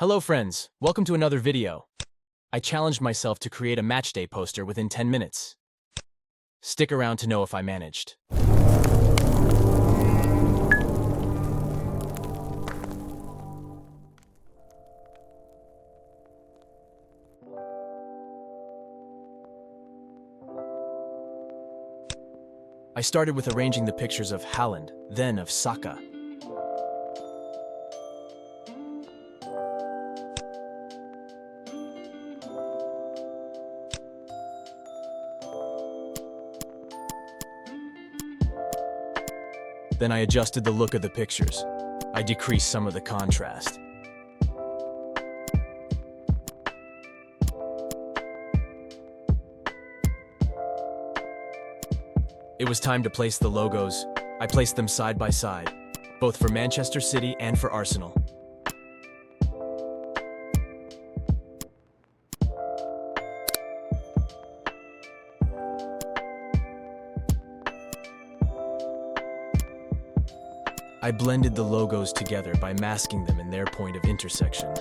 Hello friends, welcome to another video. I challenged myself to create a Matchday poster within 10 minutes. Stick around to know if I managed. I started with arranging the pictures of Haaland, then of Saka. Then I adjusted the look of the pictures. I decreased some of the contrast. It was time to place the logos. I placed them side by side, both for Manchester City and for Arsenal. I blended the logos together by masking them in their point of intersection.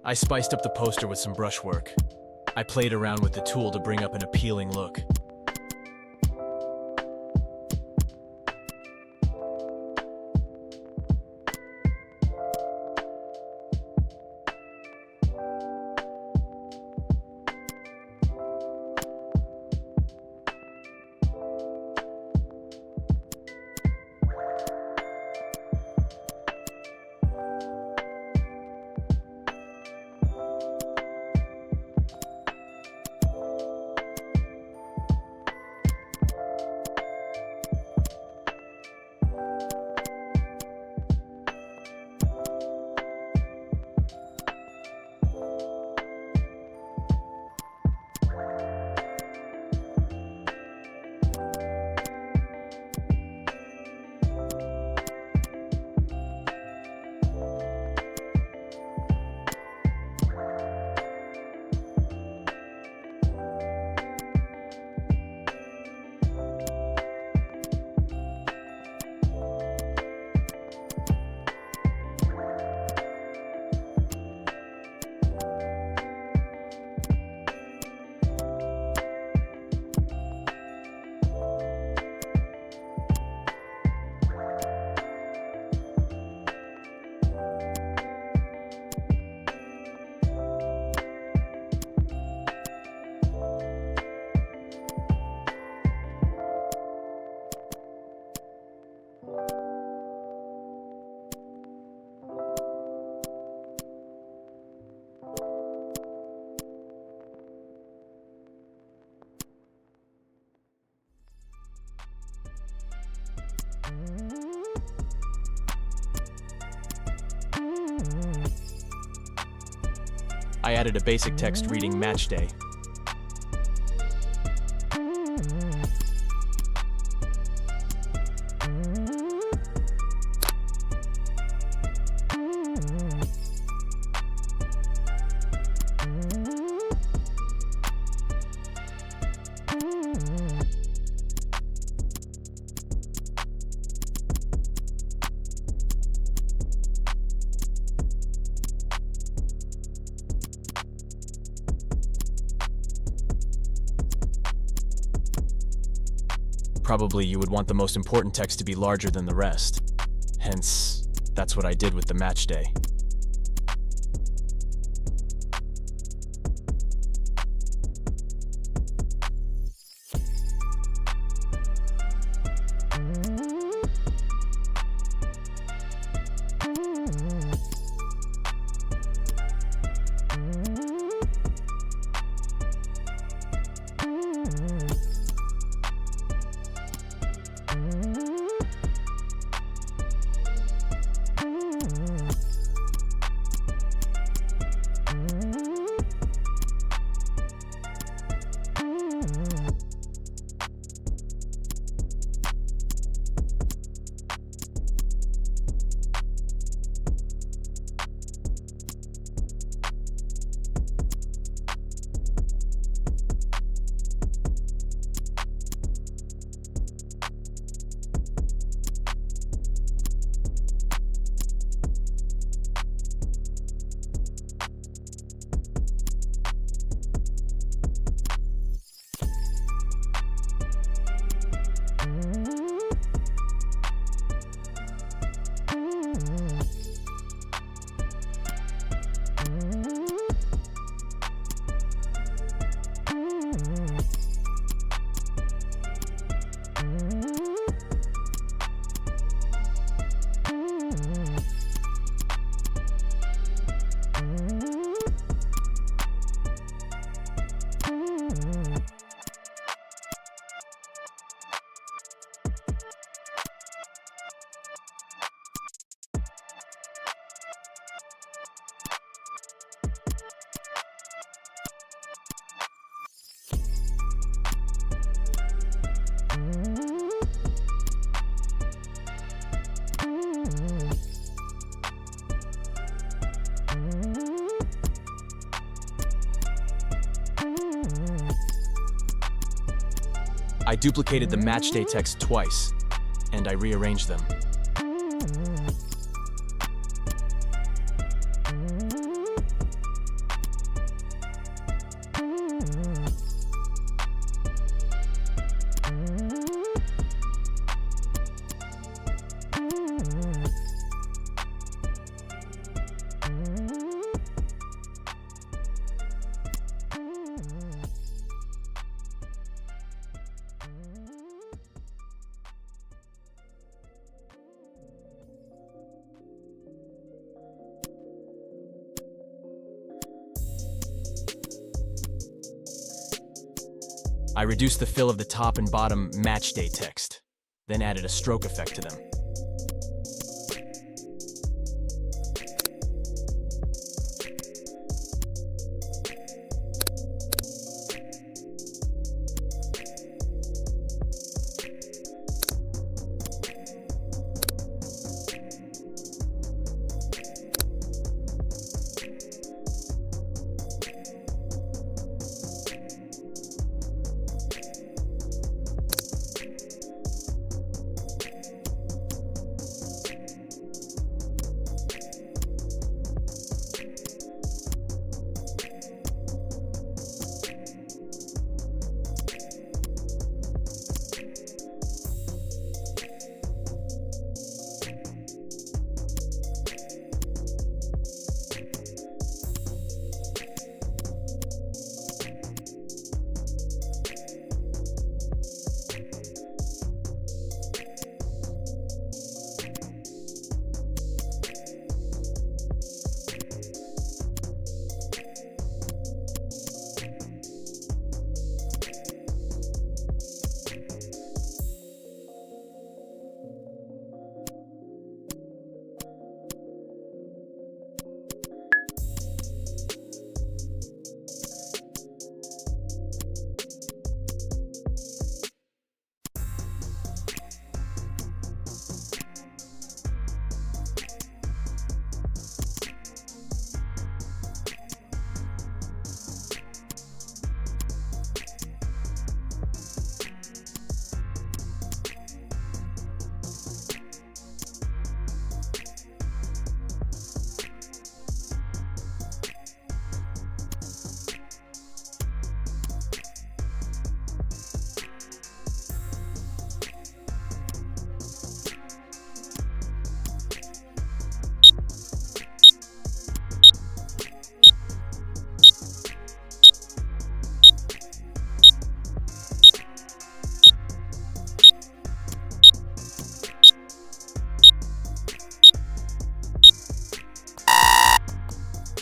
I spiced up the poster with some brushwork. I played around with the tool to bring up an appealing look. I added a basic text reading Matchday. Probably you would want the most important text to be larger than the rest. Hence, that's what I did with the Matchday. I duplicated the Matchday text twice, and I rearranged them. I reduced the fill of the top and bottom Matchday text, then added a stroke effect to them.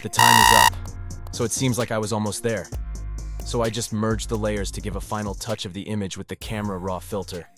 The time is up, so it seems like I was almost there. So I just merged the layers to give a final touch of the image with the camera raw filter.